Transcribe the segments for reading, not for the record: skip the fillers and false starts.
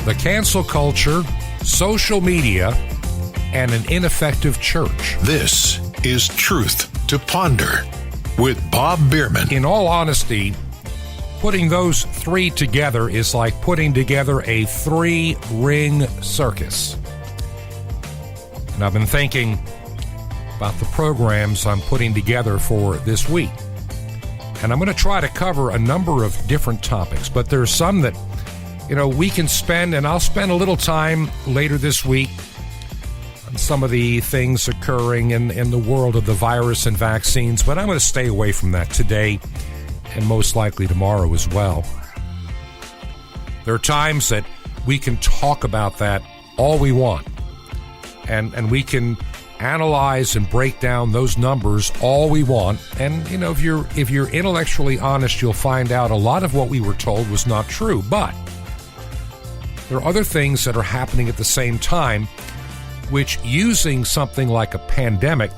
the cancel culture, social media, and an ineffective church. This is Truth to Ponder with Bob Bierman. In all honesty, putting those three together is like putting together a three-ring circus. And I've been thinking about the programs I'm putting together for this week. And I'm going to try to cover a number of different topics, but there's some that, we can spend, and I'll spend a little time later this week on some of the things occurring in the world of the virus and vaccines, but I'm going to stay away from that today and most likely tomorrow as well. There are times that we can talk about that all we want, and we can analyze and break down those numbers all we want, and if you're intellectually honest, you'll find out a lot of what we were told was not true. But there are other things that are happening at the same time, which, using something like a pandemic,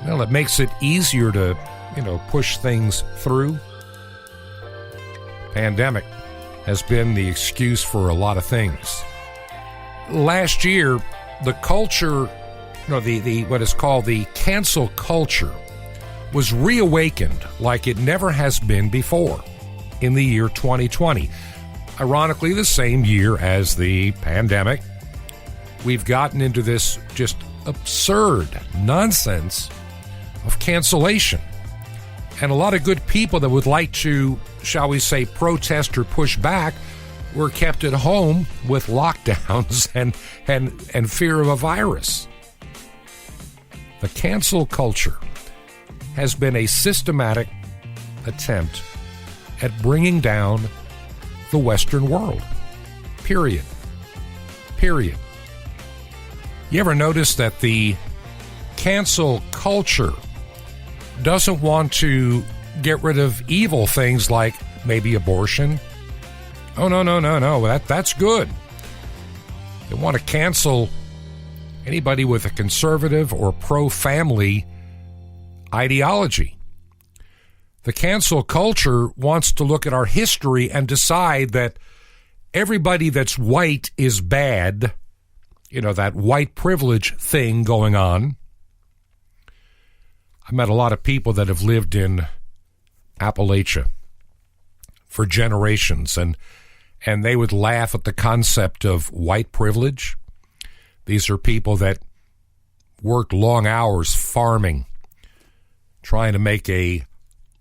it makes it easier to push things through. Pandemic has been the excuse for a lot of things. Last year, the culture, the what is called the cancel culture, was reawakened like it never has been before in the year 2020. Ironically, the same year as the pandemic, we've gotten into this just absurd nonsense of cancellation. And a lot of good people that would like to, shall we say, protest or push back were kept at home with lockdowns and fear of a virus. The cancel culture has been a systematic attempt at bringing down the Western world. Period. You ever notice that the cancel culture doesn't want to get rid of evil things like maybe abortion? Oh, no. That's good. They want to cancel anybody with a conservative or pro-family ideology. The cancel culture wants to look at our history and decide that everybody that's white is bad, that white privilege thing going on. I met a lot of people that have lived in Appalachia for generations, and they would laugh at the concept of white privilege. These are people that worked long hours farming, trying to make a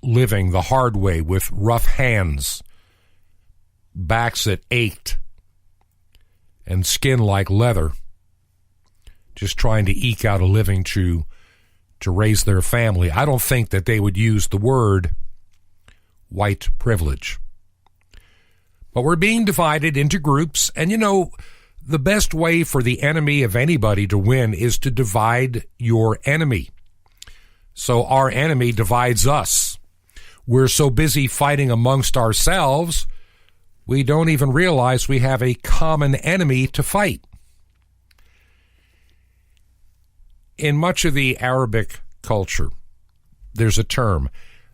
living the hard way with rough hands, backs that ached, and skin like leather, just trying to eke out a living to raise their family. I don't think that they would use the word white privilege. But we're being divided into groups, and the best way for the enemy of anybody to win is to divide your enemy. So our enemy divides us. We're so busy fighting amongst ourselves, we don't even realize we have a common enemy to fight. In much of the Arabic culture, there's a term,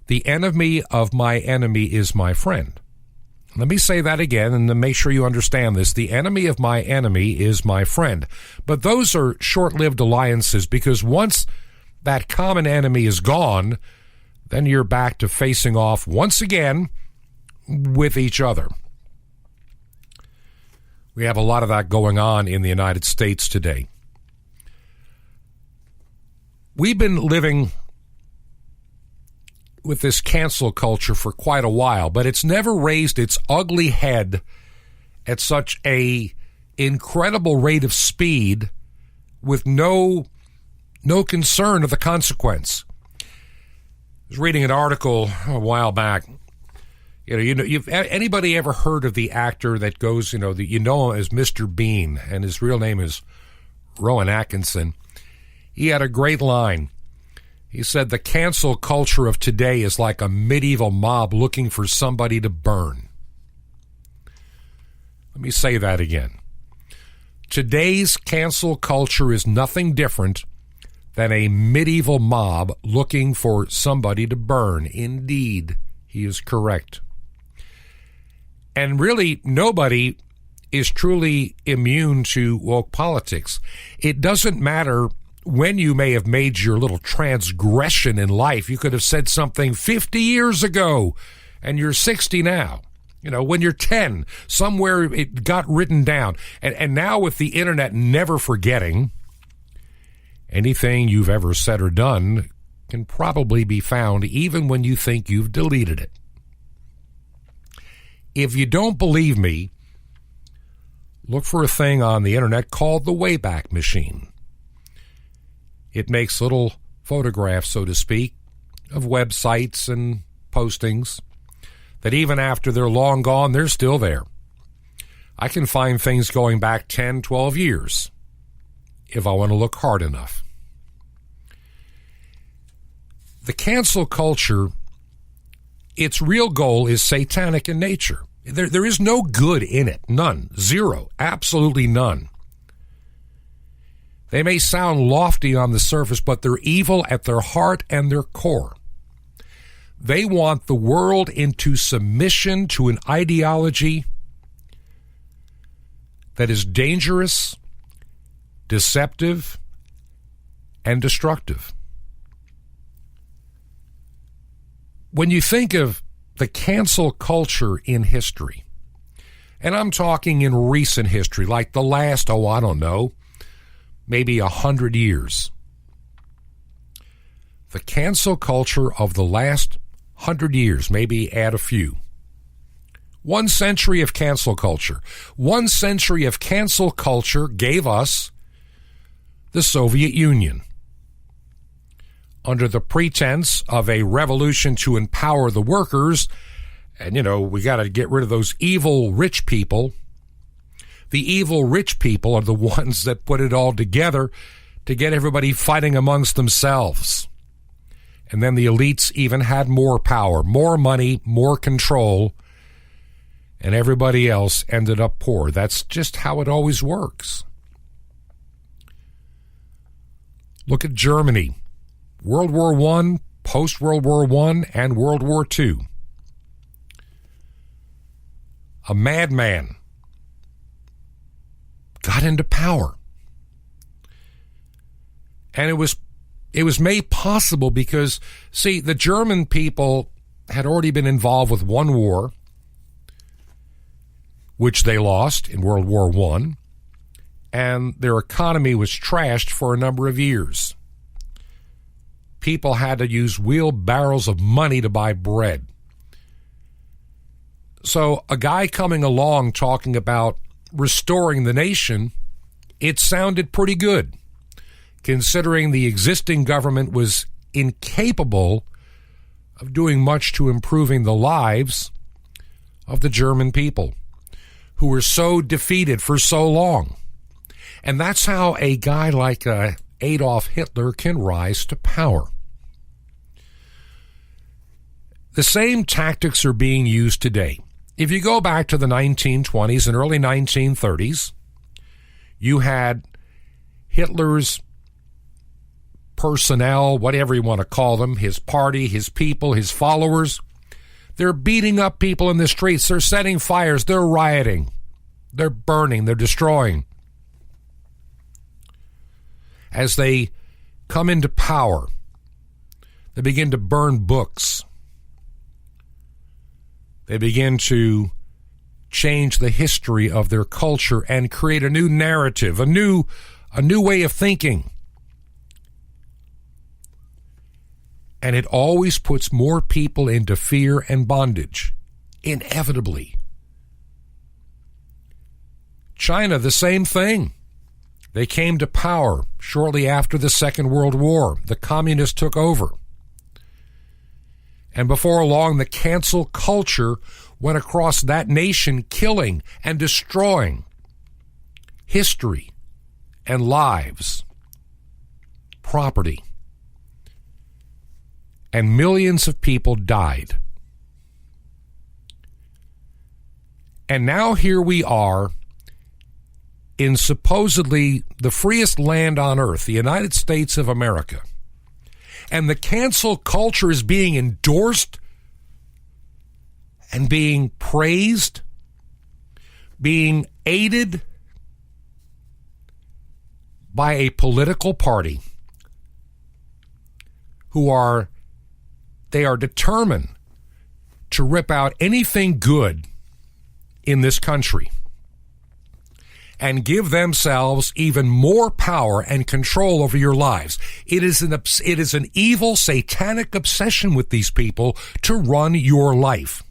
the enemy of my enemy is my friend. Let me say that again and to make sure you understand this. The enemy of my enemy is my friend. But those are short-lived alliances, because once that common enemy is gone, then you're back to facing off once again with each other. We have a lot of that going on in the United States today. We've been living with this cancel culture for quite a while, but it's never raised its ugly head at such a incredible rate of speed with no concern of the consequence. I was reading an article a while back. Anybody ever heard of the actor that goes, him as Mr. Bean, and his real name is Rowan Atkinson? He had a great line. He said, the cancel culture of today is like a medieval mob looking for somebody to burn. Let me say that again. Today's cancel culture is nothing different than a medieval mob looking for somebody to burn. Indeed, he is correct. And really, nobody is truly immune to woke politics. It doesn't matter when you may have made your little transgression in life. You could have said something 50 years ago, and you're 60 now. You know, when you're 10, somewhere it got written down. And now with the internet never forgetting, anything you've ever said or done can probably be found even when you think you've deleted it. If you don't believe me, look for a thing on the internet called the Wayback Machine. It makes little photographs, so to speak, of websites and postings that even after they're long gone, they're still there. I can find things going back 10, 12 years if I want to look hard enough. The cancel culture, its real goal is satanic in nature. There is no good in it. None. Zero. Absolutely none. They may sound lofty on the surface, but they're evil at their heart and their core. They want the world into submission to an ideology that is dangerous, deceptive, and destructive. When you think of the cancel culture in history, and I'm talking in recent history, like the last, maybe 100 years. The cancel culture of the last 100 years, maybe add a few. 1 century of cancel culture. 1 century of cancel culture gave us the Soviet Union. Under the pretense of a revolution to empower the workers, and, we got to get rid of those evil rich people. The evil rich people are the ones that put it all together to get everybody fighting amongst themselves. And then the elites even had more power, more money, more control, and everybody else ended up poor. That's just how it always works. Look at Germany. World War I, post-World War I, and World War II. A madman got into power. And it was made possible because, see, the German people had already been involved with one war, which they lost in World War I, and their economy was trashed for a number of years. People had to use wheelbarrows of money to buy bread. So a guy coming along talking about restoring the nation, it sounded pretty good, considering the existing government was incapable of doing much to improving the lives of the German people, who were so defeated for so long. And that's how a guy like Adolf Hitler can rise to power. The same tactics are being used today. If you go back to the 1920s and early 1930s, you had Hitler's personnel, whatever you want to call them, his party, his people, his followers. They're beating up people in the streets. They're setting fires. They're rioting. They're burning. They're destroying. As they come into power, they begin to burn books. They begin to change the history of their culture and create a new narrative, a new way of thinking. And it always puts more people into fear and bondage, inevitably. China, the same thing. They came to power shortly after the Second World War. The communists took over. And before long, the cancel culture went across that nation, killing and destroying history and lives, property. And millions of people died. And now here we are in supposedly the freest land on earth, the United States of America. And the cancel culture is being endorsed and being praised being aided by a political party they are determined to rip out anything good in this country and give themselves even more power and control over your lives. It is an evil, satanic obsession with these people to run your life,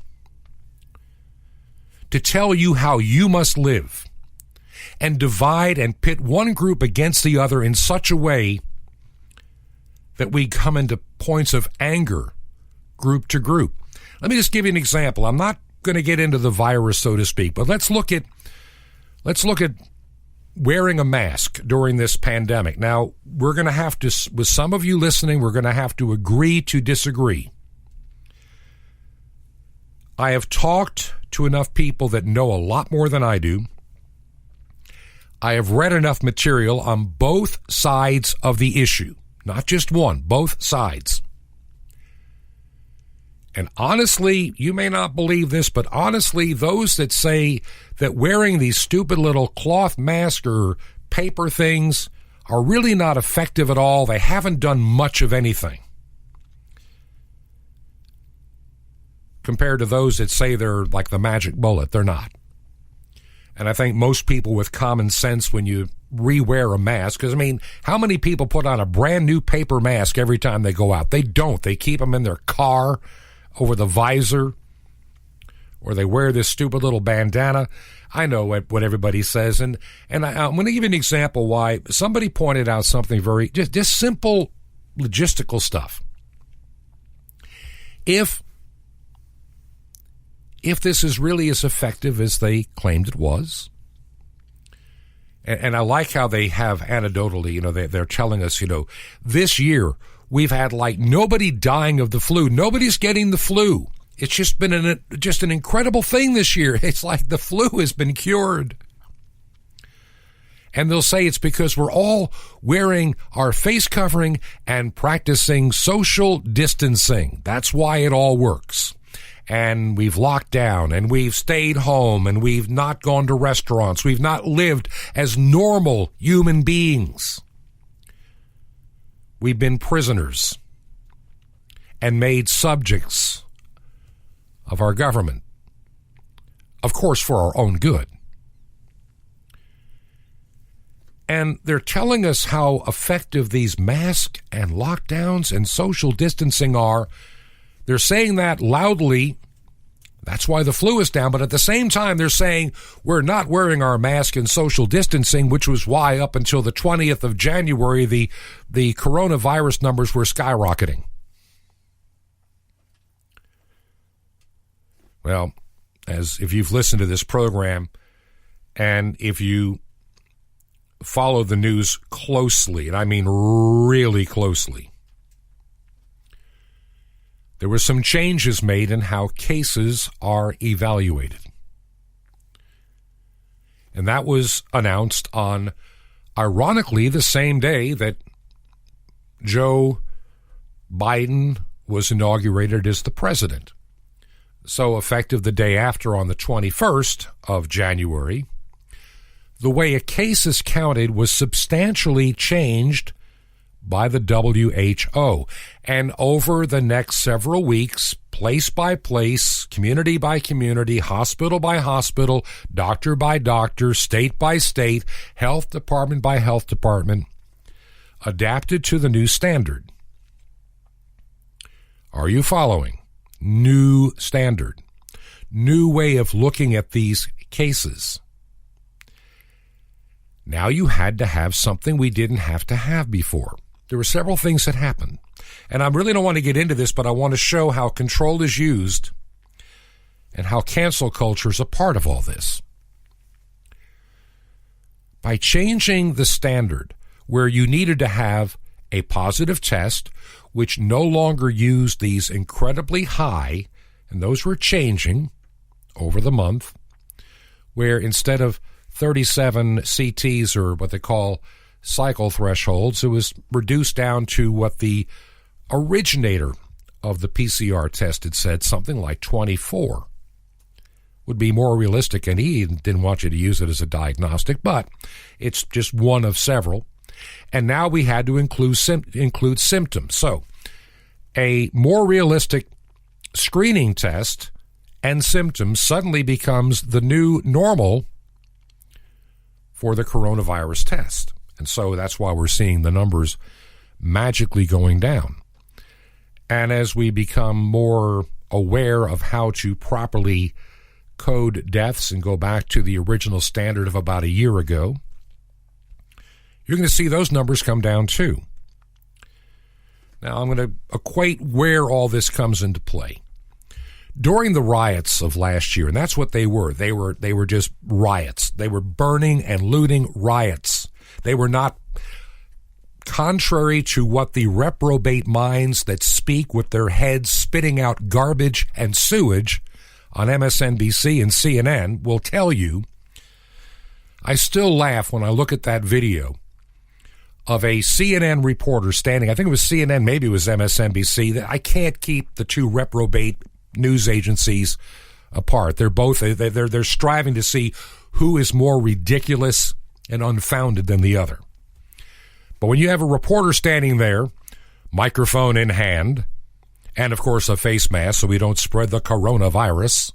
to tell you how you must live, and divide and pit one group against the other in such a way that we come into points of anger, group to group. Let me just give you an example. I'm not going to get into the virus, so to speak, but let's look at wearing a mask during this pandemic. Now, we're going to have to, with some of you listening, we're going to have to agree to disagree. I have talked to enough people that know a lot more than I do. I have read enough material on both sides of the issue, not just one, both sides. And honestly, you may not believe this, but honestly, those that say that wearing these stupid little cloth masks or paper things are really not effective at all, they haven't done much of anything, compared to those that say they're like the magic bullet. They're not. And I think most people with common sense, when you re-wear a mask, because, I mean, how many people put on a brand new paper mask every time they go out? They don't. They keep them in their car over the visor, or they wear this stupid little bandana. I know what everybody says, and I'm going to give you an example why. Somebody pointed out something very, just simple logistical stuff. If this is really as effective as they claimed it was, and I like how they have anecdotally, they're telling us, this year we've had like nobody dying of the flu. Nobody's getting the flu. It's just been an incredible thing this year. It's like the flu has been cured. And they'll say it's because we're all wearing our face covering and practicing social distancing. That's why it all works. And we've locked down, and we've stayed home, and we've not gone to restaurants. We've not lived as normal human beings. We've been prisoners and made subjects of our government, of course, for our own good. And they're telling us how effective these masks and lockdowns and social distancing are. They're saying that loudly. That's why the flu is down. But at the same time, they're saying we're not wearing our mask and social distancing, which was why up until the 20th of January, the coronavirus numbers were skyrocketing. Well, as if you've listened to this program and if you follow the news closely, and I mean really closely, there were some changes made in how cases are evaluated. And that was announced on, ironically, the same day that Joe Biden was inaugurated as the president. So effective the day after, on the 21st of January, the way a case is counted was substantially changed by the WHO. And over the next several weeks, place by place, community by community, hospital by hospital, doctor by doctor, state by state, health department by health department, adapted to the new standard. Are you following? New standard. New way of looking at these cases. Now you had to have something we didn't have to have before. There were several things that happened. And I really don't want to get into this, but I want to show how control is used and how cancel culture is a part of all this. By changing the standard where you needed to have a positive test, which no longer used these incredibly high, and those were changing over the month, where instead of 37 CTs, or what they call cycle thresholds, it was reduced down to what the originator of the PCR test had said, something like 24, would be more realistic, and he didn't want you to use it as a diagnostic, but it's just one of several. And now we had to include symptoms. So a more realistic screening test and symptoms suddenly becomes the new normal for the coronavirus test. And so that's why we're seeing the numbers magically going down. And as we become more aware of how to properly code deaths and go back to the original standard of about a year ago, you're going to see those numbers come down too. Now, I'm going to equate where all this comes into play. During the riots of last year, and that's what they were just riots. They were burning and looting riots. They were not, contrary to what the reprobate minds that speak with their heads spitting out garbage and sewage on MSNBC and CNN will tell you. I still laugh when I look at that video of a CNN reporter standing, I think it was CNN, maybe it was MSNBC, that I can't keep the two reprobate news agencies apart. They're both, they're striving to see who is more ridiculous and unfounded than the other. But when you have a reporter standing there, microphone in hand, and of course a face mask so we don't spread the coronavirus,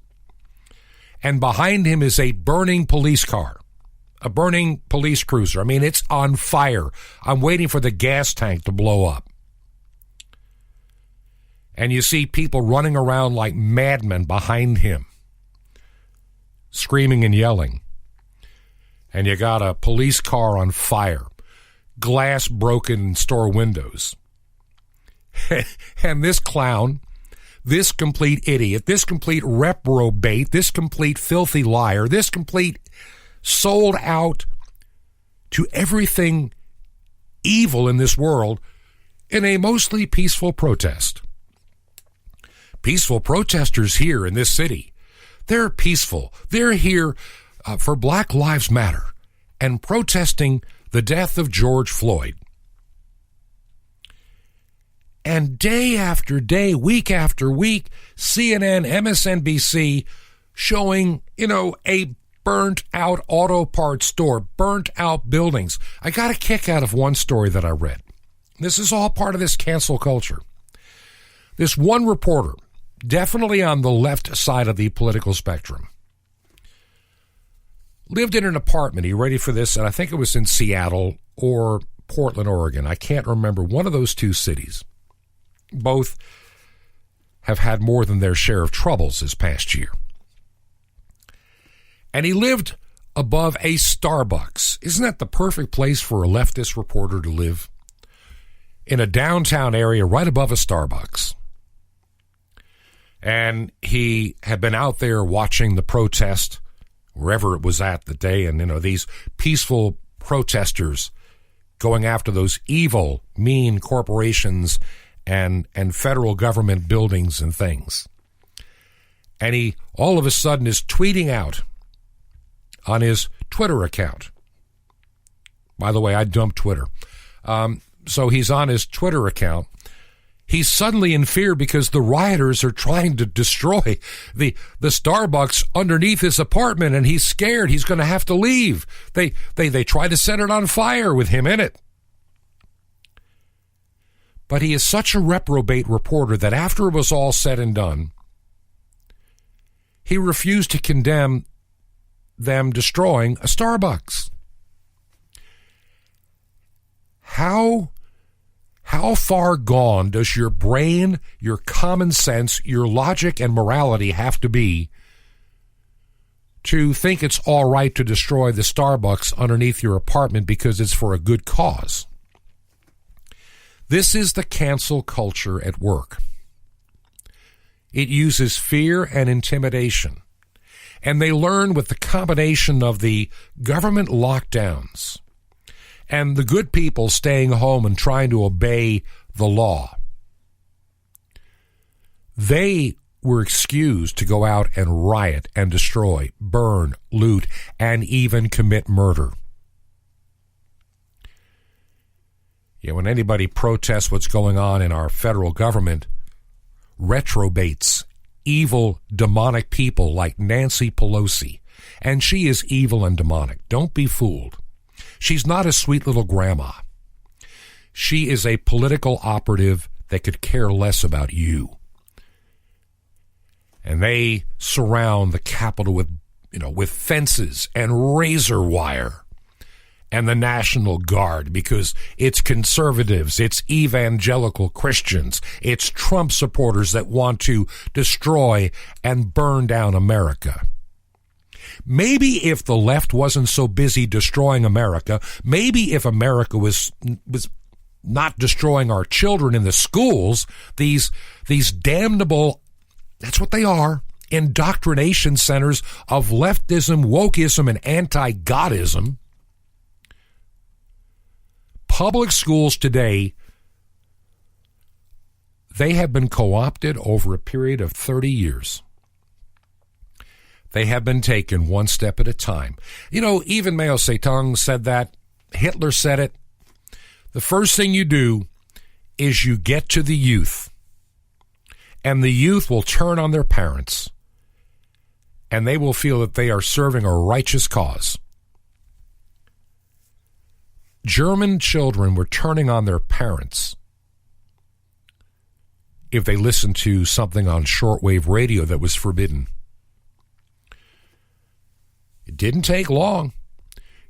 and behind him is a burning police car, a burning police cruiser. I mean, it's on fire. I'm waiting for the gas tank to blow up. And you see people running around like madmen behind him, screaming and yelling. And you got a police car on fire, glass broken in store windows. And this clown, this complete idiot, this complete reprobate, this complete filthy liar, this complete sold out to everything evil in this world in a mostly peaceful protest. Peaceful protesters here in this city, they're peaceful. They're here for Black Lives Matter and protesting the death of George Floyd. And day after day, week after week, CNN, MSNBC showing, a burnt out auto parts store, burnt out buildings. I got a kick out of one story that I read. This is all part of this cancel culture. This one reporter, definitely on the left side of the political spectrum, lived in an apartment. Are you ready for this? And I think it was in Seattle or Portland, Oregon. I can't remember. One of those two cities. Both have had more than their share of troubles this past year. And he lived above a Starbucks. Isn't that the perfect place for a leftist reporter to live? In a downtown area right above a Starbucks. And he had been out there watching the protest, wherever it was at the day, and, these peaceful protesters going after those evil, mean corporations and federal government buildings and things. And he all of a sudden is tweeting out on his Twitter account. By the way, I dumped Twitter. So he's on his Twitter account. He's suddenly in fear because the rioters are trying to destroy the Starbucks underneath his apartment, and he's scared he's going to have to leave. They try to set it on fire with him in it. But he is such a reprobate reporter that after it was all said and done, he refused to condemn them destroying a Starbucks. How far gone does your brain, your common sense, your logic and morality have to be to think it's all right to destroy the Starbucks underneath your apartment because it's for a good cause? This is the cancel culture at work. It uses fear and intimidation. And they learn with the combination of the government lockdowns and the good people staying home and trying to obey the law. They were excused to go out and riot and destroy, burn, loot, and even commit murder. Yeah, when anybody protests what's going on in our federal government, retrobates, evil, demonic people like Nancy Pelosi. And she is evil and demonic. Don't be fooled. She's not a sweet little grandma. She is a political operative that could care less about you. And they surround the Capitol with fences and razor wire and the National Guard because it's conservatives, it's evangelical Christians, it's Trump supporters that want to destroy and burn down America. Maybe if the left wasn't so busy destroying America, maybe if America was not destroying our children in the schools, these damnable, that's what they are, indoctrination centers of leftism, wokeism, and anti-Godism. Public schools today, they have been co-opted over a period of 30 years. They have been taken one step at a time. Even Mao Zedong said that. Hitler said it. The first thing you do is you get to the youth, and the youth will turn on their parents, and they will feel that they are serving a righteous cause. German children were turning on their parents if they listened to something on shortwave radio that was forbidden. It didn't take long.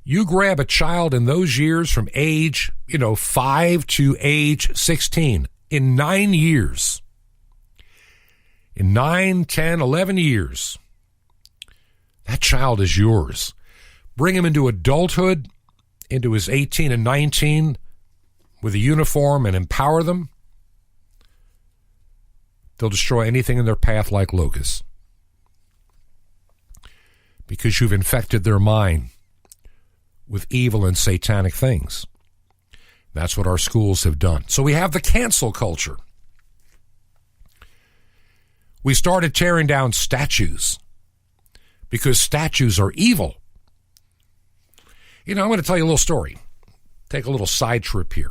You grab a child in those years from age, 5 to age 16. In 9 years, in 9, 10, 11 years, that child is yours. Bring him into adulthood, into his 18 and 19 with a uniform and empower them. They'll destroy anything in their path like locusts. Because you've infected their mind with evil and satanic things. That's what our schools have done. So we have the cancel culture. We started tearing down statues because statues are evil. I'm going to tell you a little story. Take a little side trip here.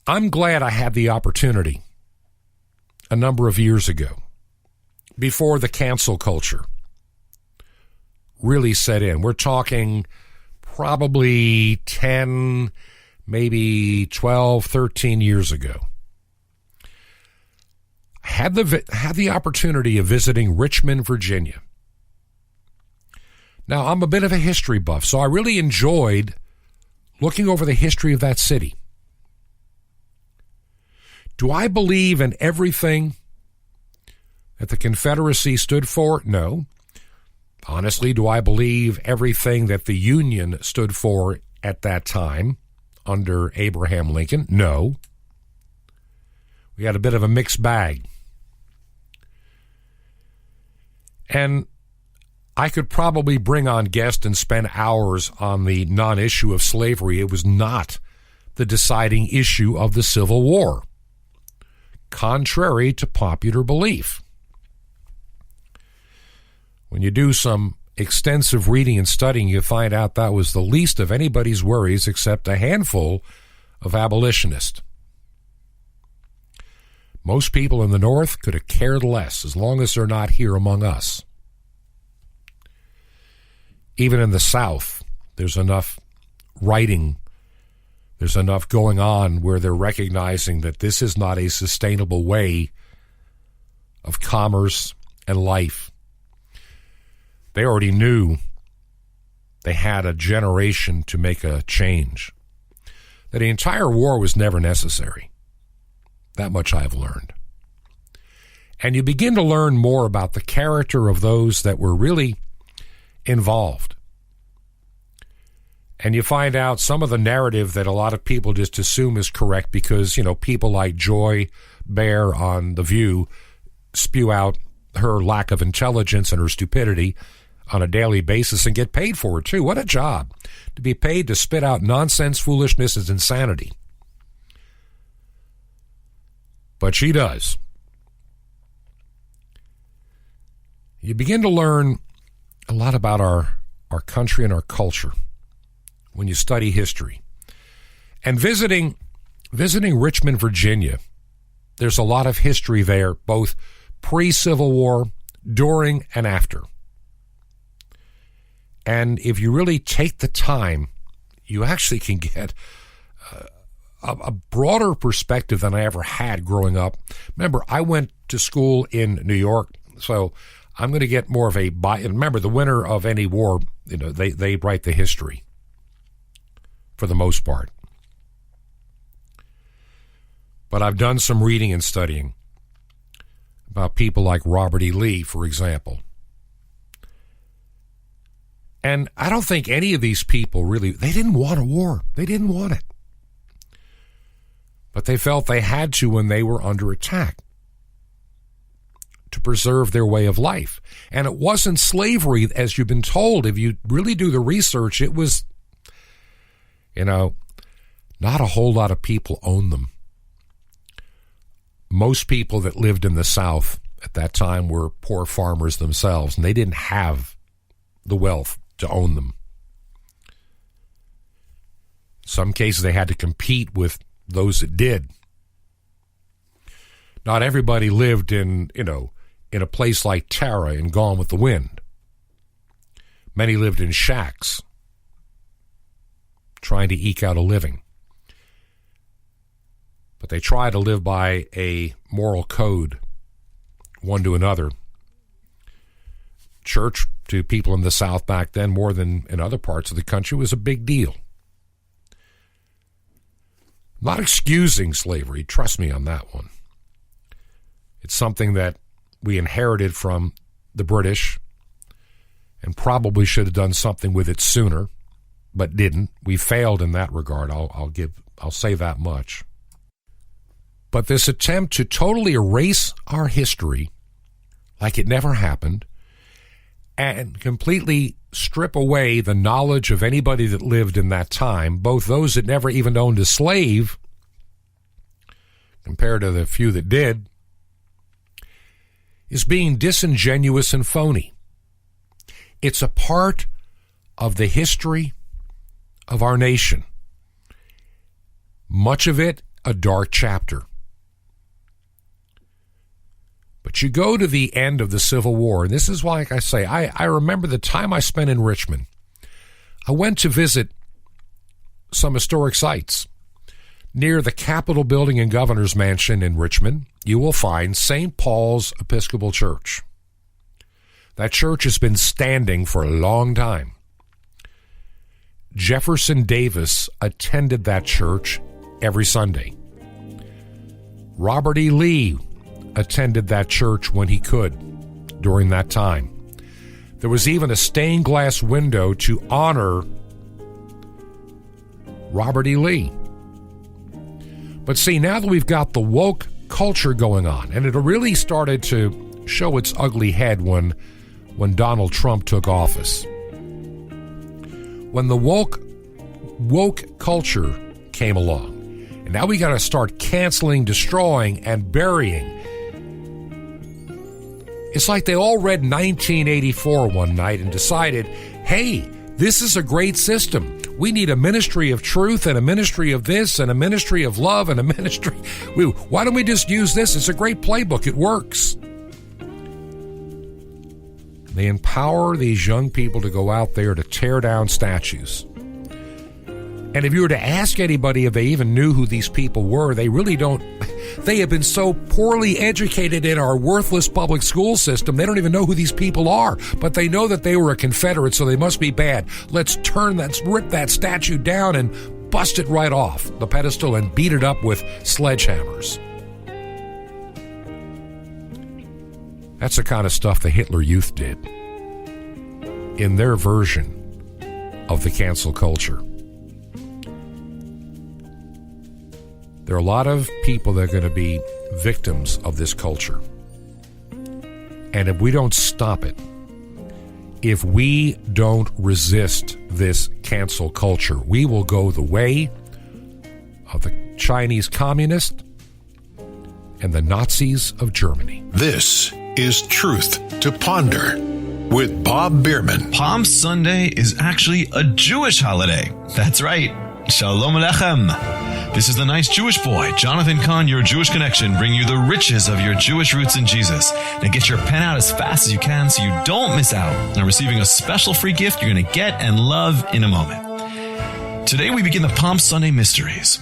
I'm glad I had the opportunity a number of years ago, before the cancel culture really set in. We're talking probably 10, maybe 12, 13 years ago. I had the opportunity of visiting Richmond, Virginia. Now, I'm a bit of a history buff, so I really enjoyed looking over the history of that city. Do I believe in everything that the Confederacy stood for? No. Honestly, do I believe everything that the Union stood for at that time under Abraham Lincoln? No. We had a bit of a mixed bag. And I could probably bring on guests and spend hours on the non-issue of slavery. It was not the deciding issue of the Civil War, contrary to popular belief. When you do some extensive reading and studying, you find out that was the least of anybody's worries except a handful of abolitionists. Most people in the North could have cared less as long as they're not here among us. Even in the South, there's enough writing, there's enough going on where they're recognizing that this is not a sustainable way of commerce and life. They already knew they had a generation to make a change, that the entire war was never necessary. That much I've learned. And you begin to learn more about the character of those that were really involved. And you find out some of the narrative that a lot of people just assume is correct because, people like Joy Behar on The View spew out her lack of intelligence and her stupidity on a daily basis and get paid for it, too. What a job. To be paid to spit out nonsense, foolishness, and insanity. But she does. You begin to learn a lot about our country and our culture when you study history. And visiting Richmond, Virginia, there's a lot of history there, both pre-Civil War, during, and after. And if you really take the time, you actually can get a broader perspective than I ever had growing up. Remember, I went to school in New York, so I'm going to get more of a and remember, the winner of any war, they write the history for the most part. But I've done some reading and studying about people like Robert E. Lee, for example. And I don't think any of these people really, they didn't want a war. They didn't want it. But they felt they had to when they were under attack to preserve their way of life. And it wasn't slavery, as you've been told. If you really do the research, it was, not a whole lot of people owned them. Most people that lived in the South at that time were poor farmers themselves, and they didn't have the wealth to own them. In some cases, they had to compete with those that did. Not everybody lived in a place like Tara and Gone with the Wind. Many lived in shacks, trying to eke out a living. But they try to live by a moral code, one to another. Church, to people in the South back then, more than in other parts of the country, was a big deal. Not excusing slavery, trust me on that one. It's something that we inherited from the British and probably should have done something with it sooner, but didn't. We failed in that regard. I'll say that much. But this attempt to totally erase our history like it never happened and completely strip away the knowledge of anybody that lived in that time, both those that never even owned a slave compared to the few that did, is being disingenuous and phony. It's a part of the history of our nation. Much of it a dark chapter. But you go to the end of the Civil War, and this is why, like I say, I remember the time I spent in Richmond. I went to visit some historic sites. Near the Capitol Building and Governor's Mansion in Richmond, you will find St. Paul's Episcopal Church. That church has been standing for a long time. Jefferson Davis attended that church every Sunday. Robert E. Lee attended that church when he could during that time. There was even a stained glass window to honor Robert E. Lee. But see, now that we've got the woke culture going on, and it really started to show its ugly head when Donald Trump took office. When the woke culture came along, and now we got to start canceling, destroying, and burying. It's like they all read 1984 one night and decided, hey, this is a great system. We need a ministry of truth and a ministry of this and a ministry of love and a ministry. Why don't we just use this? It's a great playbook. It works. They empower these young people to go out there to tear down statues. And if you were to ask anybody if they even knew who these people were, they really don't. They have been so poorly educated in our worthless public school system, they don't even know who these people are. But they know that they were a Confederate, so they must be bad. Let's rip that statue down and bust it right off the pedestal and beat it up with sledgehammers. That's the kind of stuff the Hitler Youth did in their version of the cancel culture. There are a lot of people that are going to be victims of this culture. And if we don't stop it, if we don't resist this cancel culture, we will go the way of the Chinese communists and the Nazis of Germany. This is Truth to Ponder with Bob Bierman. Palm Sunday is actually a Jewish holiday. That's right. Shalom Alechem. This is the nice Jewish boy, Jonathan Kahn, your Jewish connection, bringing you the riches of your Jewish roots in Jesus. Now get your pen out as fast as you can so you don't miss out on receiving a special free gift you're going to get and love in a moment. Today we begin the Palm Sunday mysteries.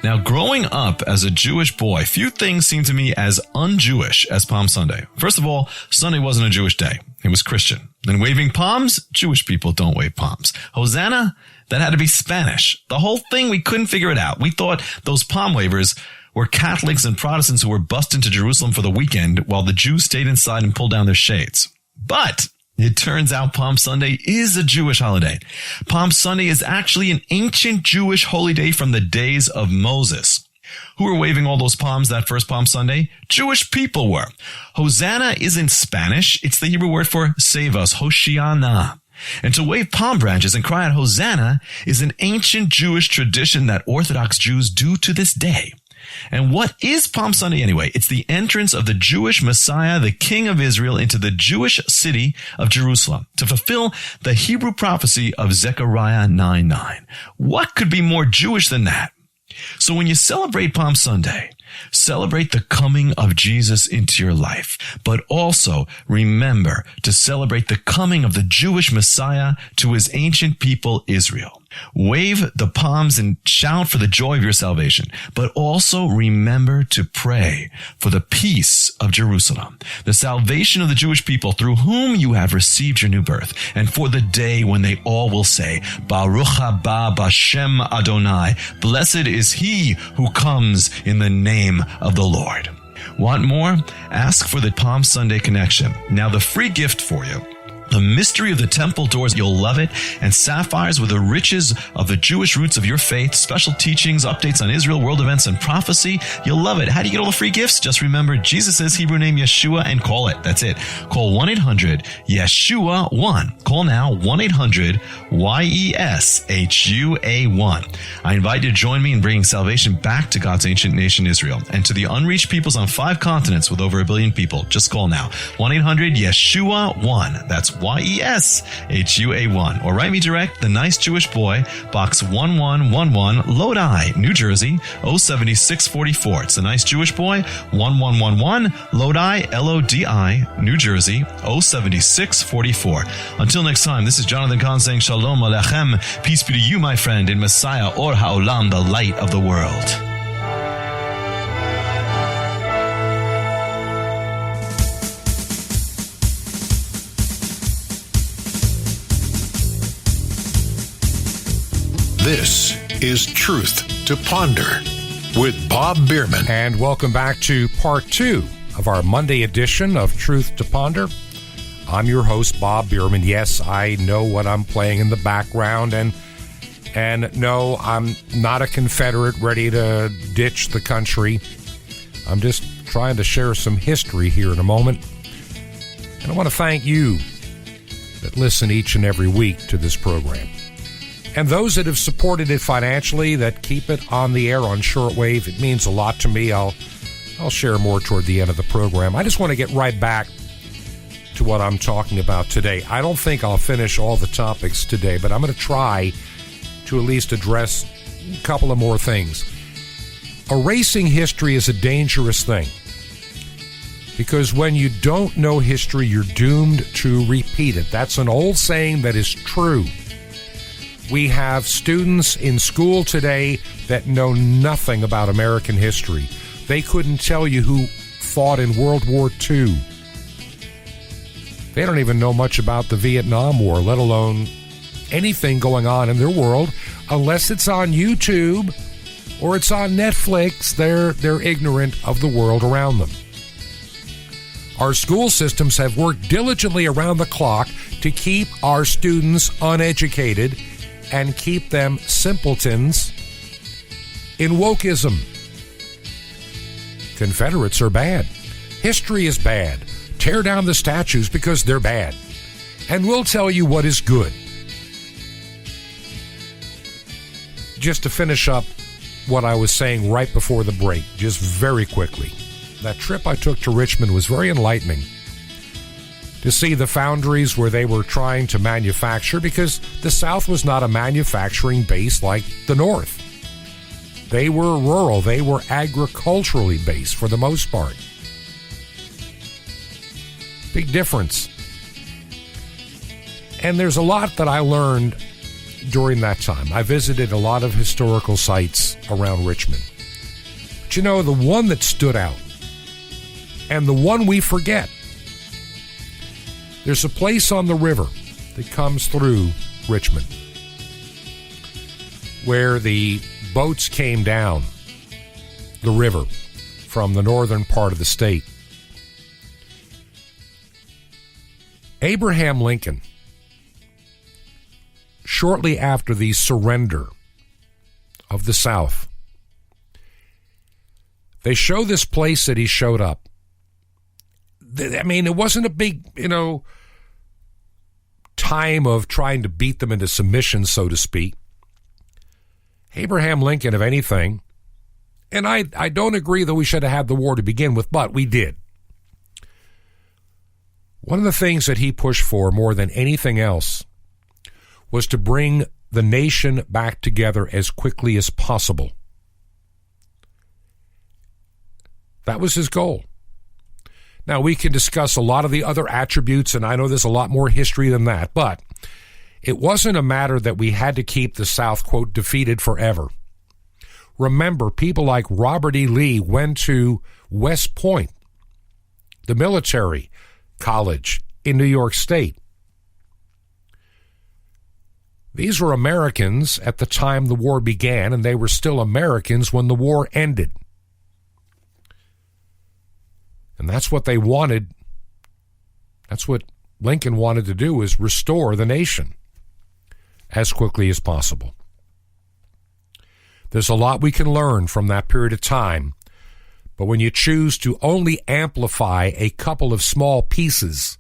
Now, growing up as a Jewish boy, few things seemed to me as un-Jewish as Palm Sunday. First of all, Sunday wasn't a Jewish day. It was Christian. And waving palms, Jewish people don't wave palms. Hosanna, that had to be Spanish. The whole thing, we couldn't figure it out. We thought those palm wavers were Catholics and Protestants who were bussed into Jerusalem for the weekend while the Jews stayed inside and pulled down their shades. But it turns out Palm Sunday is a Jewish holiday. Palm Sunday is actually an ancient Jewish holy day from the days of Moses. Who were waving all those palms that first Palm Sunday? Jewish people were. Hosanna isn't Spanish. It's the Hebrew word for save us, Hoshiana. And to wave palm branches and cry out Hosanna is an ancient Jewish tradition that Orthodox Jews do to this day. And what is Palm Sunday anyway? It's the entrance of the Jewish Messiah, the King of Israel, into the Jewish city of Jerusalem to fulfill the Hebrew prophecy of Zechariah 9:9. What could be more Jewish than that? So when you celebrate Palm Sunday, celebrate the coming of Jesus into your life, but also remember to celebrate the coming of the Jewish Messiah to his ancient people, Israel. Wave the palms and shout for the joy of your salvation, but also remember to pray for the peace of Jerusalem, the salvation of the Jewish people through whom you have received your new birth, and for the day when they all will say, Baruch haba b'Shem Adonai, blessed is he who comes in the name of the Lord. Want more? Ask for the Palm Sunday connection. Now the free gift for you, the mystery of the temple doors, you'll love it, and sapphires with the riches of the Jewish roots of your faith, special teachings, updates on Israel, world events, and prophecy. You'll love it. How do you get all the free gifts? Just remember Jesus' Hebrew name, Yeshua, and call it. That's it. Call 1-800-YESHUA-1. Call now, 1-800-YESHUA-1. I invite you to join me in bringing salvation back to God's ancient nation, Israel, and to the unreached peoples on 5 continents with over 1 billion people. Just call now, 1-800-YESHUA-1. That's YESHUA-1. Or write me direct, The Nice Jewish Boy, Box 1111, Lodi, New Jersey, 07644. It's The Nice Jewish Boy, 1111, Lodi, Lodi, New Jersey, 07644. Until next time, this is Jonathan Kahn saying Shalom Alechem. Peace be to you, my friend, in Messiah, Or HaOlam, the light of the world. This is Truth to Ponder with Bob Bierman. And welcome back to part 2 of our Monday edition of Truth to Ponder. I'm your host, Bob Bierman. Yes, I know what I'm playing in the background, and no, I'm not a Confederate ready to ditch the country. I'm just trying to share some history here in a moment. And I want to thank you that listen each and every week to this program. And those that have supported it financially, that keep it on the air on shortwave, it means a lot to me. I'll share more toward the end of the program. I just want to get right back to what I'm talking about today. I don't think I'll finish all the topics today, but I'm going to try to at least address a couple of more things. Erasing history is a dangerous thing, because when you don't know history, you're doomed to repeat it. That's an old saying that is true. We have students in school today that know nothing about American history. They couldn't tell you who fought in World War II. They don't even know much about the Vietnam War, let alone anything going on in their world, unless it's on YouTube or it's on Netflix. They're ignorant of the world around them. Our school systems have worked diligently around the clock to keep our students uneducated and keep them simpletons in wokeism. Confederates are bad. History is bad. Tear down the statues because they're bad. And we'll tell you what is good. Just to finish up what I was saying right before the break, just very quickly. That trip I took to Richmond was very enlightening. To see the foundries where they were trying to manufacture, because the South was not a manufacturing base like the North. They were rural. They were agriculturally based for the most part. Big difference. And there's a lot that I learned during that time. I visited a lot of historical sites around Richmond. But you know, the one that stood out, and the one we forget, there's a place on the river that comes through Richmond where the boats came down the river from the northern part of the state. Abraham Lincoln, shortly after the surrender of the South, they show this place that he showed up. I mean, it wasn't a big, time of trying to beat them into submission, so to speak. Abraham Lincoln, if anything, and I don't agree that we should have had the war to begin with, but we did. One of the things that he pushed for more than anything else was to bring the nation back together as quickly as possible. That was his goal. Now, we can discuss a lot of the other attributes, and I know there's a lot more history than that, but it wasn't a matter that we had to keep the South, quote, defeated forever. Remember, people like Robert E. Lee went to West Point, the military college in New York State. These were Americans at the time the war began, and they were still Americans when the war ended. And that's what they wanted. That's what Lincoln wanted to do, is restore the nation as quickly as possible. There's a lot we can learn from that period of time, but when you choose to only amplify a couple of small pieces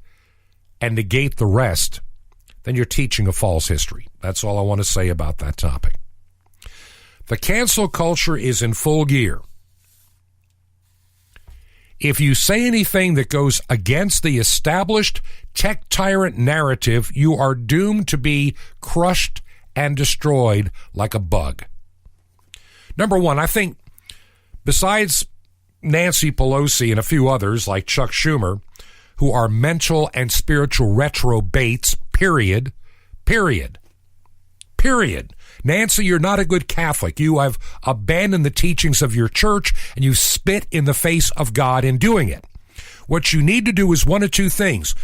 and negate the rest, then you're teaching a false history. That's all I want to say about that topic. The cancel culture is in full gear. If you say anything that goes against the established tech tyrant narrative, you are doomed to be crushed and destroyed like a bug. Number one, I think besides Nancy Pelosi and a few others like Chuck Schumer, who are mental and spiritual retrobates, period. Nancy, you're not a good Catholic. You have abandoned the teachings of your church, and you spit in the face of God in doing it. What you need to do is one of two things.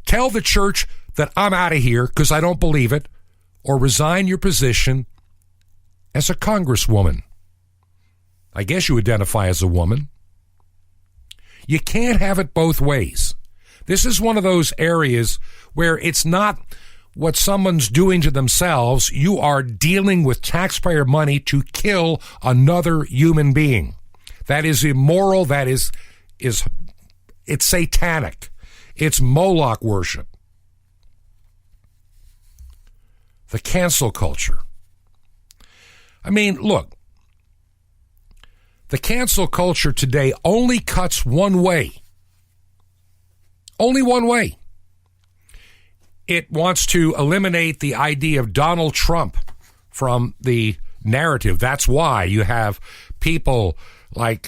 Tell the church that I'm out of here because I don't believe it, or resign your position as a congresswoman. I guess you identify as a woman. You can't have it both ways. This is one of those areas where it's not what someone's doing to themselves. You are dealing with taxpayer money to kill another human being. That is immoral. That is it's satanic. It's Moloch worship. The cancel culture. I mean, look, the cancel culture today only cuts one way. Only one way. It wants to eliminate the idea of Donald Trump from the narrative. That's why you have people like,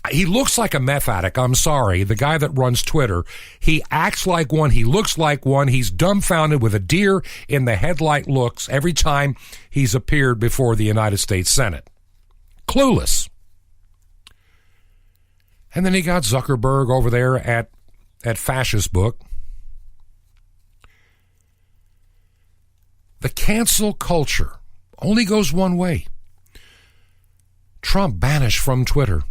he looks like a meth addict. I'm sorry. The guy that runs Twitter, he acts like one. He looks like one. He's dumbfounded with a deer in the headlight looks every time he's appeared before the United States Senate. Clueless. And then he got Zuckerberg over there at Fascist Book. The cancel culture only goes one way. Trump banished from Twitter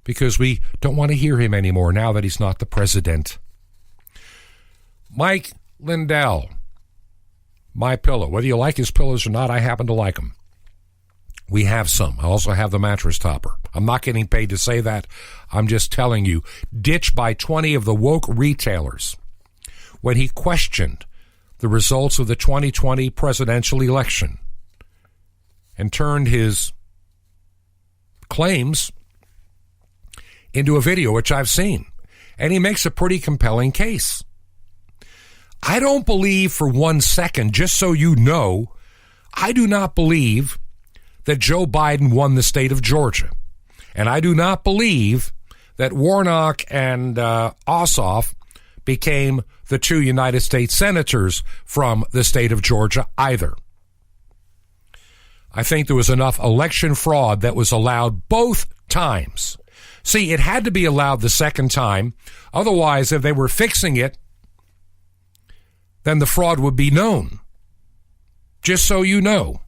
because we don't want to hear him anymore now that he's not the president. Mike Lindell, My Pillow. Whether you like his pillows or not, I happen to like them. We have some. I also have the mattress topper. I'm not getting paid to say that. I'm just telling you, ditched by 20 of the woke retailers when he questioned the results of the 2020 presidential election and turned his claims into a video, which I've seen. And he makes a pretty compelling case. I don't believe for 1 second, just so you know, I do not believe that Joe Biden won the state of Georgia. And I do not believe that Warnock and Ossoff became the 2 United States senators from the state of Georgia either. I think there was enough election fraud that was allowed both times. See, it had to be allowed the second time. Otherwise, if they were fixing it, then the fraud would be known. Just so you know.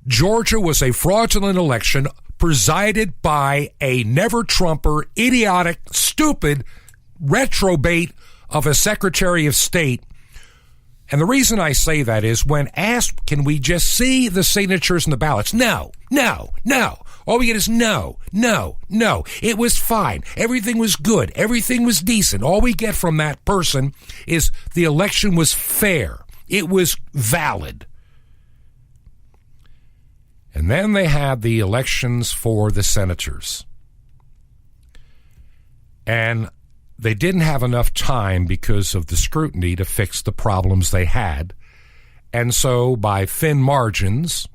Georgia was a fraudulent election presided by a never-Trumper, idiotic, stupid, retrobate of a Secretary of State. And the reason I say that is when asked, can we just see the signatures and the ballots? No. All we get is no. It was fine. Everything was good. Everything was decent. All we get from that person is the election was fair. It was valid. And then they had the elections for the senators. And they didn't have enough time because of the scrutiny to fix the problems they had. And so by thin margins,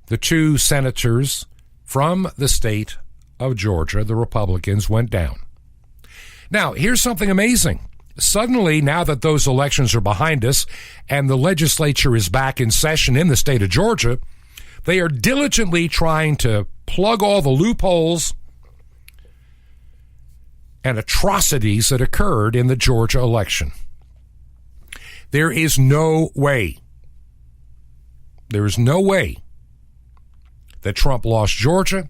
the 2 senators from the state of Georgia, the Republicans, went down. Now, here's something amazing. Suddenly, now that those elections are behind us and the legislature is back in session in the state of Georgia, they are diligently trying to plug all the loopholes and atrocities that occurred in the Georgia election. There is no way that Trump lost Georgia,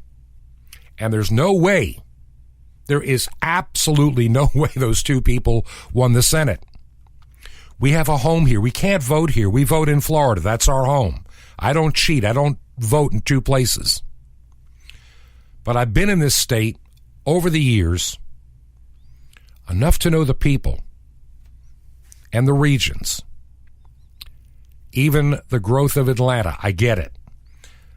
and there is absolutely no way those 2 people won the Senate. We have a home here. We can't vote here. We vote in Florida. That's our home. I don't cheat. I don't vote in 2 places. But I've been in this state over the years enough to know the people and the regions, even the growth of Atlanta. I get it.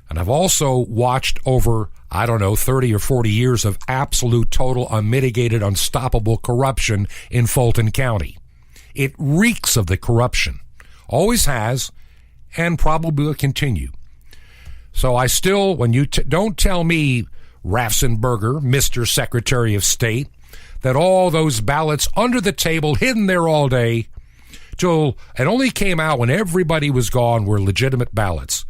And I've also watched over, 30 or 40 years of absolute, total, unmitigated, unstoppable corruption in Fulton County. It reeks of the corruption. Always has, and probably will continue. So I still, when you don't tell me, Raffensperger, Mr. Secretary of State, that all those ballots under the table, hidden there all day, till it only came out when everybody was gone, were legitimate ballots.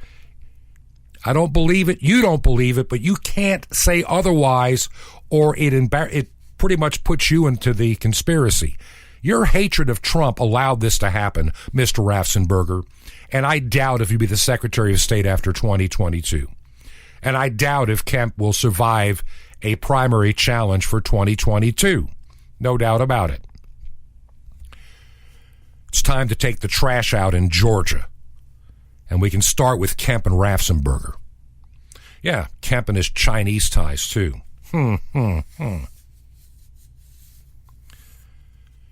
I don't believe it. You don't believe it, but you can't say otherwise, or it pretty much puts you into the conspiracy. Your hatred of Trump allowed this to happen, Mr. Raffensperger, and I doubt if you'll be the Secretary of State after 2022. And I doubt if Kemp will survive a primary challenge for 2022. No doubt about it. It's time to take the trash out in Georgia. And we can start with Kemp and Raffensperger. Yeah, Kemp and his Chinese ties, too.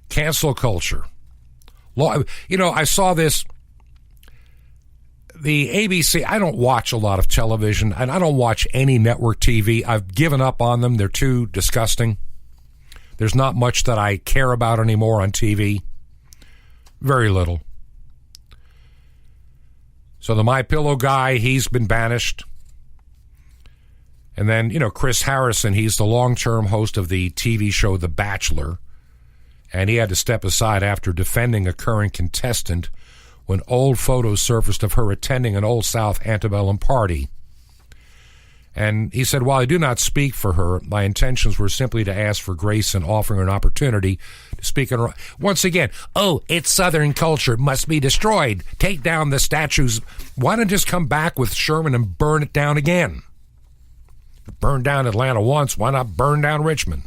Cancel culture. I saw this. The ABC, I don't watch a lot of television, and I don't watch any network TV. I've given up on them. They're too disgusting. There's not much that I care about anymore on TV. Very little. So the MyPillow guy, he's been banished. And then, Chris Harrison, he's the long-term host of the TV show The Bachelor. And he had to step aside after defending a current contestant when old photos surfaced of her attending an Old South antebellum party. And he said, while I do not speak for her, my intentions were simply to ask for grace and offering her an opportunity to speak on her. Once again, it's Southern culture, must be destroyed. Take down the statues. Why don't just come back with Sherman and burn it down again? Burn down Atlanta once, why not burn down Richmond?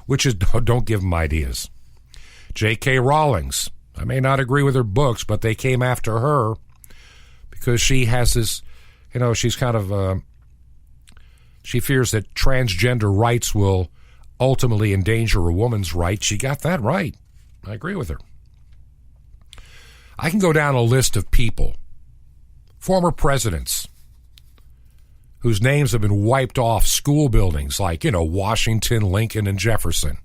Which is, don't give them ideas. J.K. Rowling, I may not agree with her books, but they came after her because she has this, she's kind of, she fears that transgender rights will ultimately endanger a woman's rights. She got that right. I agree with her. I can go down a list of people, former presidents, whose names have been wiped off school buildings like, Washington, Lincoln, and Jefferson.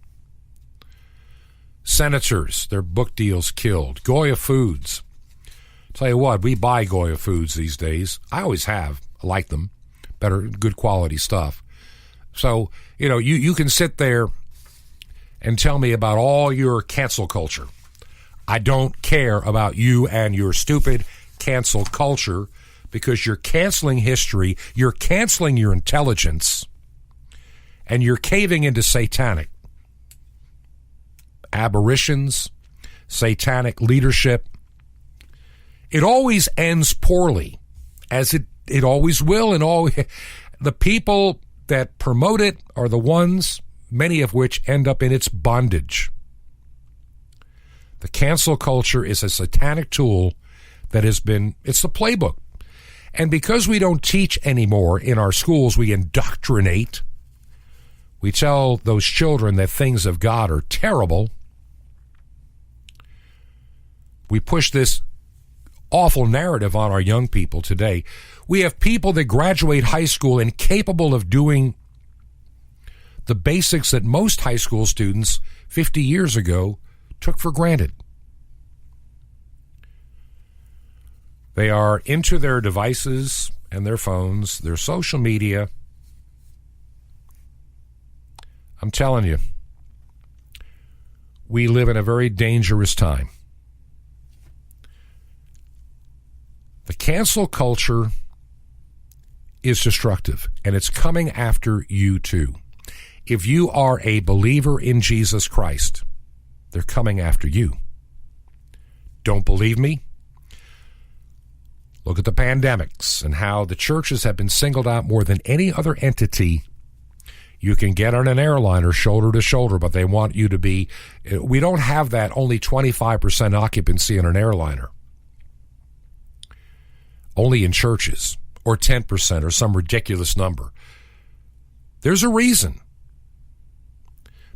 Senators, their book deals killed. Goya Foods, Tell you what, we buy Goya foods these days. I always have. I like them. Better, good quality stuff. So, you can sit there and tell me about all your cancel culture. I don't care about you and your stupid cancel culture, because you're canceling history, you're canceling your intelligence, and you're caving into satanic aberrations, satanic leadership. It always ends poorly, as it always will, and all the people that promote it are the ones, many of which end up in its bondage. The cancel culture is a satanic tool that it's the playbook. And because we don't teach anymore in our schools, we indoctrinate. We tell those children that things of God are terrible. We push this awful narrative on our young people today. We have people that graduate high school incapable of doing the basics that most high school students 50 years ago took for granted. They are into their devices and their phones, their social media. I'm telling you, we live in a very dangerous time. The cancel culture is destructive, and it's coming after you too. If you are a believer in Jesus Christ, they're coming after you. Don't believe me? Look at the pandemics and how the churches have been singled out more than any other entity. You can get on an airliner shoulder to shoulder, but they want you to be... We don't have that only 25% occupancy in an airliner. Only in churches, or 10%, or some ridiculous number. There's a reason.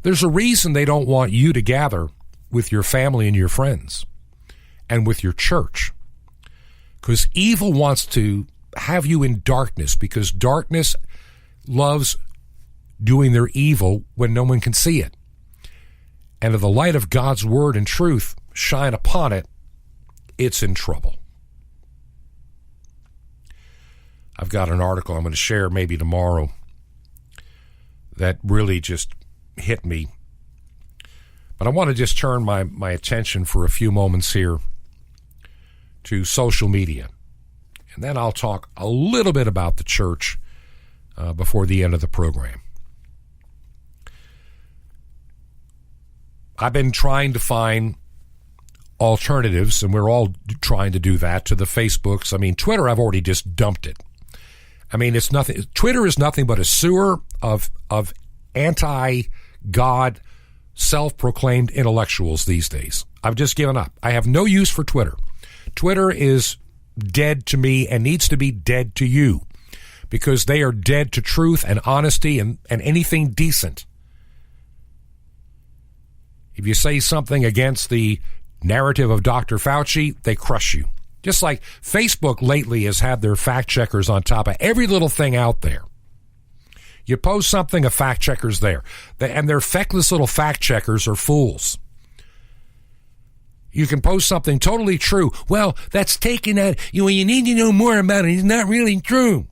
There's a reason they don't want you to gather with your family and your friends and with your church. Because evil wants to have you in darkness, because darkness loves doing their evil when no one can see it. And if the light of God's word and truth shine upon it, it's in trouble. I've got an article I'm going to share maybe tomorrow that really just hit me. But I want to just turn my attention for a few moments here to social media. And then I'll talk a little bit about the church before the end of the program. I've been trying to find alternatives, and we're all trying to do that, to the Facebooks. I mean, Twitter, I've already just dumped it. I mean, it's nothing. Twitter is nothing but a sewer of anti-God, self-proclaimed intellectuals these days. I've just given up. I have no use for Twitter. Twitter is dead to me and needs to be dead to you, because they are dead to truth and honesty and anything decent. If you say something against the narrative of Dr. Fauci, they crush you. Just like Facebook lately has had their fact checkers on top of every little thing out there. You post something, a fact checker's there. And their feckless little fact checkers are fools. You can post something totally true. Well, that's taken that, you need to know more about it. It's not really true.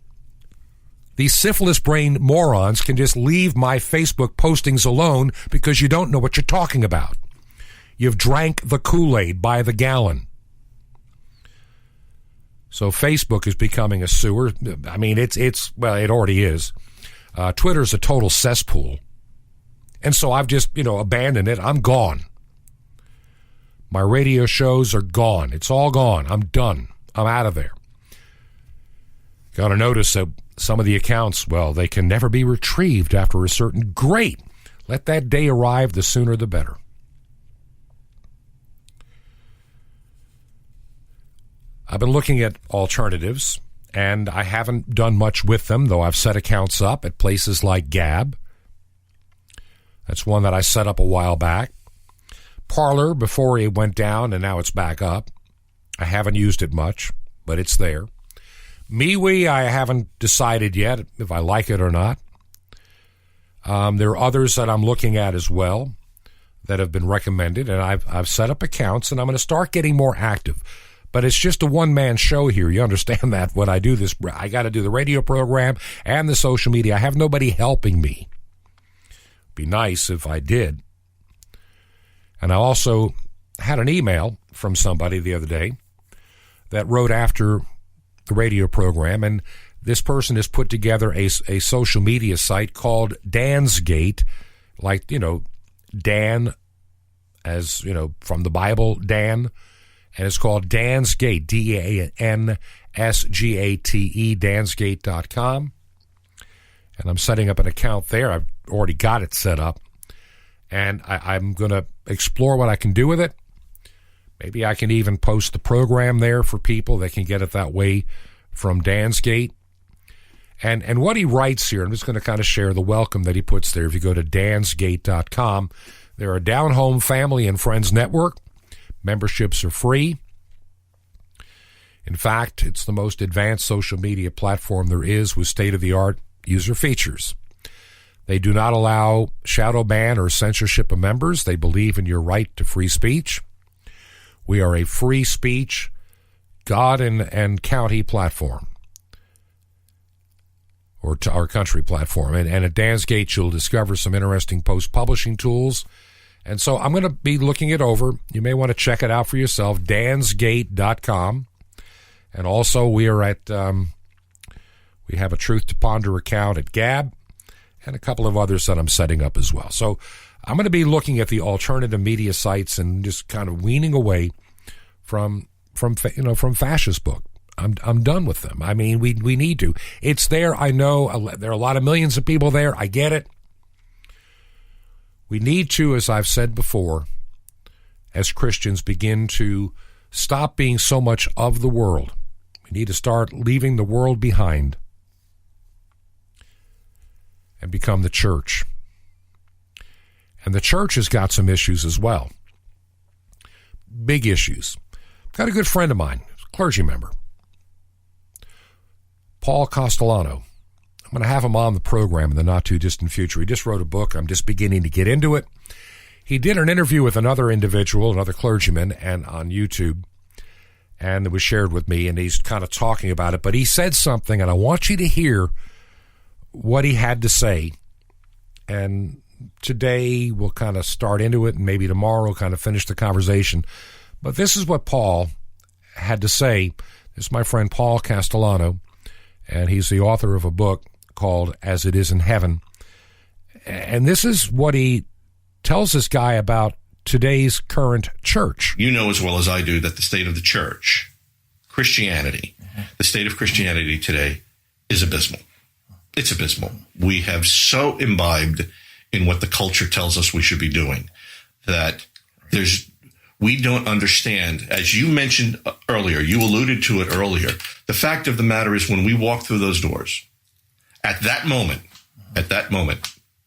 These syphilis-brained morons can just leave my Facebook postings alone because you don't know what you're talking about. You've drank the Kool-Aid by the gallon. So Facebook is becoming a sewer. I mean, it's well, it already is. Twitter's a total cesspool. And so I've just, abandoned it. I'm gone. My radio shows are gone. It's all gone. I'm done. I'm out of there. Got to notice that some of the accounts, well, they can never be retrieved after a certain... Great. Let that day arrive, the sooner the better. I've been looking at alternatives, and I haven't done much with them, though I've set accounts up at places like Gab. That's one that I set up a while back. Parler, before it went down, and now it's back up. I haven't used it much, but it's there. MeWe, I haven't decided yet if I like it or not. There are others that I'm looking at as well that have been recommended, and I've set up accounts, and I'm going to start getting more active. But it's just a one-man show here. You understand that when I do this, I got to do the radio program and the social media. I have nobody helping me. It'd be nice if I did. And I also had an email from somebody the other day that wrote after the radio program, and this person has put together a social media site called Dansgate, like, Dan, as, from the Bible, Dan, and it's called Dansgate, DANSGATE, dansgate.com, and I'm setting up an account there. I've already got it set up, and I'm going to explore what I can do with it. Maybe I can even post the program there for people that can get it that way from Dansgate. And what he writes here, I'm just going to kind of share the welcome that he puts there. If you go to dansgate.com, they're a down-home family and friends network. Memberships are free. In fact, it's the most advanced social media platform there is with state-of-the-art user features. They do not allow shadow ban or censorship of members. They believe in your right to free speech. We are a free speech, God and county platform, or to our country platform. And at Dansgate, you'll discover some interesting post-publishing tools. And so I'm going to be looking it over. You may want to check it out for yourself, dansgate.com. And also we are at, we have a Truth to Ponder account at Gab and a couple of others that I'm setting up as well. So I'm going to be looking at the alternative media sites and just kind of weaning away from fascist book. I'm done with them. I mean, we need to. It's there. I know there are a lot of millions of people there. I get it. We need to, as I've said before, as Christians, begin to stop being so much of the world. We need to start leaving the world behind and become the church. And the church has got some issues as well. Big issues. Got a good friend of mine, a clergy member, Paul Castellano. I'm going to have him on the program in the not-too-distant future. He just wrote a book. I'm just beginning to get into it. He did an interview with another individual, another clergyman, and on YouTube, and it was shared with me, and he's kind of talking about it. But he said something, and I want you to hear what he had to say. And today we'll kind of start into it, and maybe tomorrow we'll kind of finish the conversation. But this is what Paul had to say. This is my friend Paul Castellano, and he's the author of a book called As It Is in Heaven. And this is what he tells this guy about today's current church. You know as well as I do that the state of the church, Christianity, the state of Christianity today is abysmal. It's abysmal. We have so imbibed in what the culture tells us we should be doing that we don't understand. As you mentioned earlier, you alluded to it earlier, the fact of the matter is when we walk through those doors, at that moment,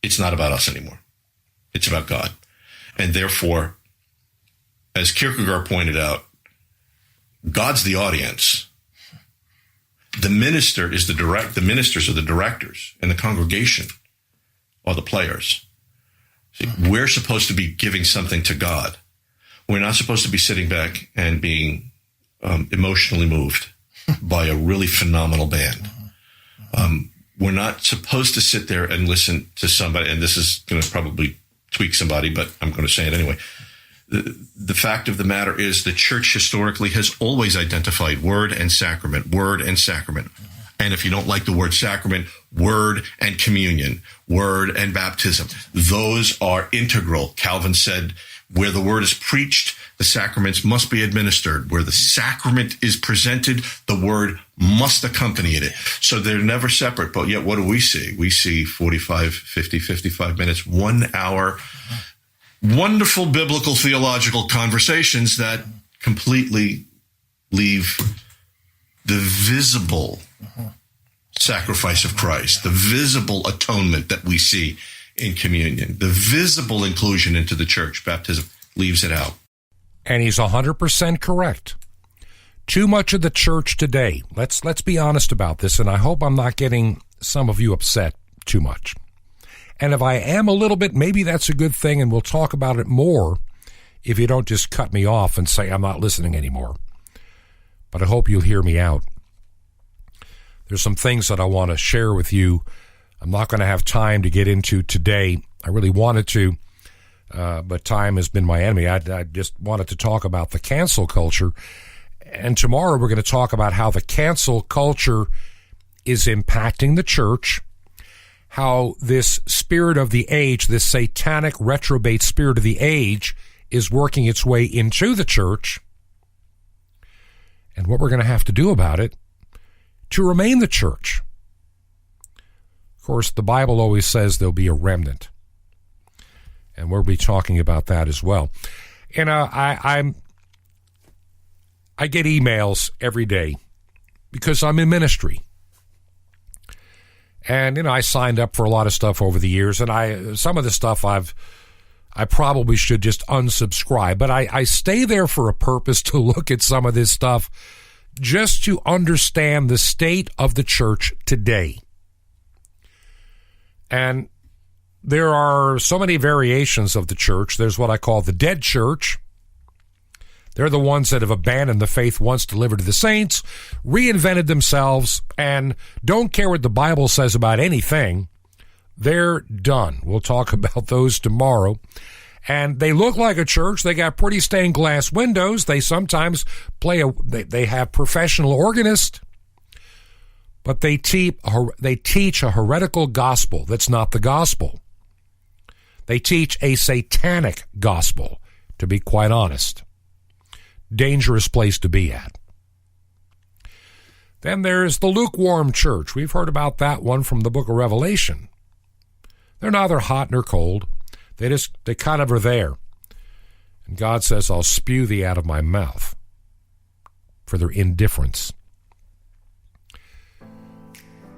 it's not about us anymore. It's about God. And therefore, as Kierkegaard pointed out, God's the audience. The minister is the ministers are the directors, and the congregation are the players. See, we're supposed to be giving something to God. We're not supposed to be sitting back and being emotionally moved by a really phenomenal band. We're not supposed to sit there and listen to somebody, and this is going to probably tweak somebody, but I'm going to say it anyway. The fact of the matter is the church historically has always identified word and sacrament. And if you don't like the word sacrament, word and communion, word and baptism. Those are integral. Calvin said, where the word is preached, the sacraments must be administered. Where the sacrament is presented, the word must accompany it. So they're never separate. But yet, what do we see? We see 45, 50, 55 minutes, 1 hour, wonderful biblical theological conversations that completely leave the visible sacrifice of Christ, the visible atonement that we see in communion, the visible inclusion into the church, baptism, leaves it out. And he's 100% correct. Too much of the church today, let's be honest about this, and I hope I'm not getting some of you upset too much. And if I am a little bit, maybe that's a good thing, and we'll talk about it more if you don't just cut me off and say I'm not listening anymore. but I hope you'll hear me out. There's some things that I want to share with you. I'm not going to have time to get into today. I really wanted to, but time has been my enemy. I just wanted to talk about the cancel culture. And tomorrow we're going to talk about how the cancel culture is impacting the church, how this spirit of the age, this satanic reprobate spirit of the age, is working its way into the church, and what we're going to have to do about it to remain the church. Of course, the Bible always says there'll be a remnant, and we'll be talking about that as well. And I get emails every day because I'm in ministry. And, I signed up for a lot of stuff over the years, and some of the stuff I probably should just unsubscribe, but I stay there for a purpose to look at some of this stuff just to understand the state of the church today. And there are so many variations of the church. There's what I call the dead church. They're the ones that have abandoned the faith once delivered to the saints, reinvented themselves, and don't care what the Bible says about anything. They're done. We'll talk about those tomorrow. And they look like a church. They got pretty stained glass windows. They sometimes they have professional organists, but they teach a heretical gospel that's not the gospel. They teach a satanic gospel, to be quite honest. Dangerous place to be at. Then there's the lukewarm church. We've heard about that one from the book of Revelation. They're neither hot nor cold. They kind of are there. And God says, I'll spew thee out of my mouth for their indifference.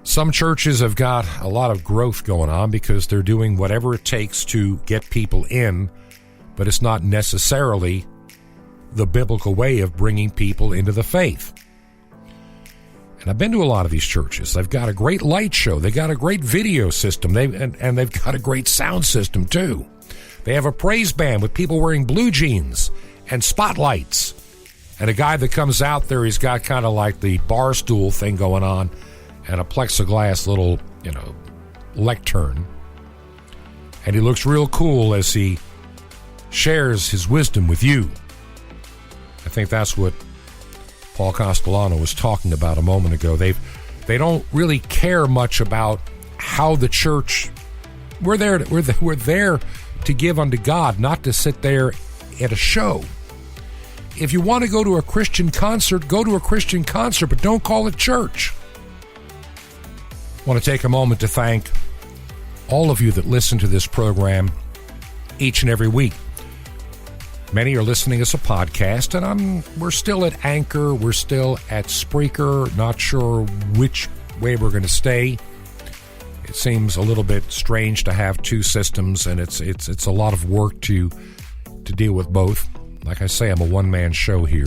Some churches have got a lot of growth going on because they're doing whatever it takes to get people in, but it's not necessarily the biblical way of bringing people into the faith. And I've been to a lot of these churches. They've got a great light show. They've got a great video system. And they've got a great sound system, too. They have a praise band with people wearing blue jeans and spotlights. And a guy that comes out there, he's got kind of like the bar stool thing going on and a plexiglass little, lectern. And he looks real cool as he shares his wisdom with you. I think that's what Paul Castellano was talking about a moment ago. They don't really care much about how the church. We're there to give unto God, not to sit there at a show. If you want to go to a Christian concert, go to a Christian concert, but don't call it church. I want to take a moment to thank all of you that listen to this program each and every week. Many are listening as a podcast, and we're still at Anchor, we're still at Spreaker, not sure which way we're going to stay. It seems a little bit strange to have two systems, and it's a lot of work to deal with both. Like I say, I'm a one-man show here.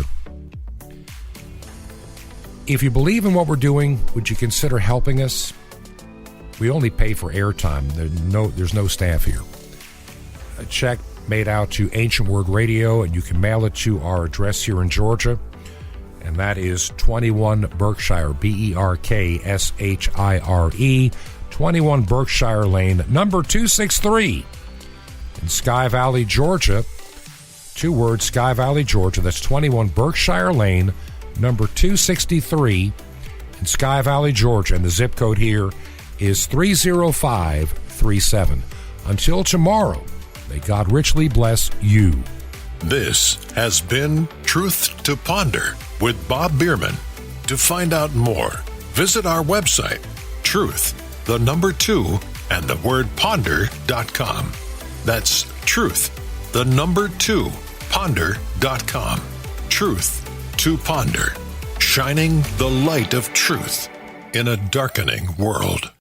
If you believe in what we're doing, would you consider helping us? We only pay for airtime. There's no staff here. A check made out to Ancient Word Radio, and you can mail it to our address here in Georgia, and that is 21 Berkshire, Berkshire, 21 Berkshire Lane, number 263 in Sky Valley, Georgia. 2 words, Sky Valley, Georgia. That's 21 Berkshire Lane, number 263 in Sky Valley, Georgia, and the zip code here is 30537. Until tomorrow, may God richly bless you. This has been Truth to Ponder with Bob Bierman. To find out more, visit our website, truth2ponder.com. That's truth2ponder.com. Truth to Ponder, shining the light of truth in a darkening world.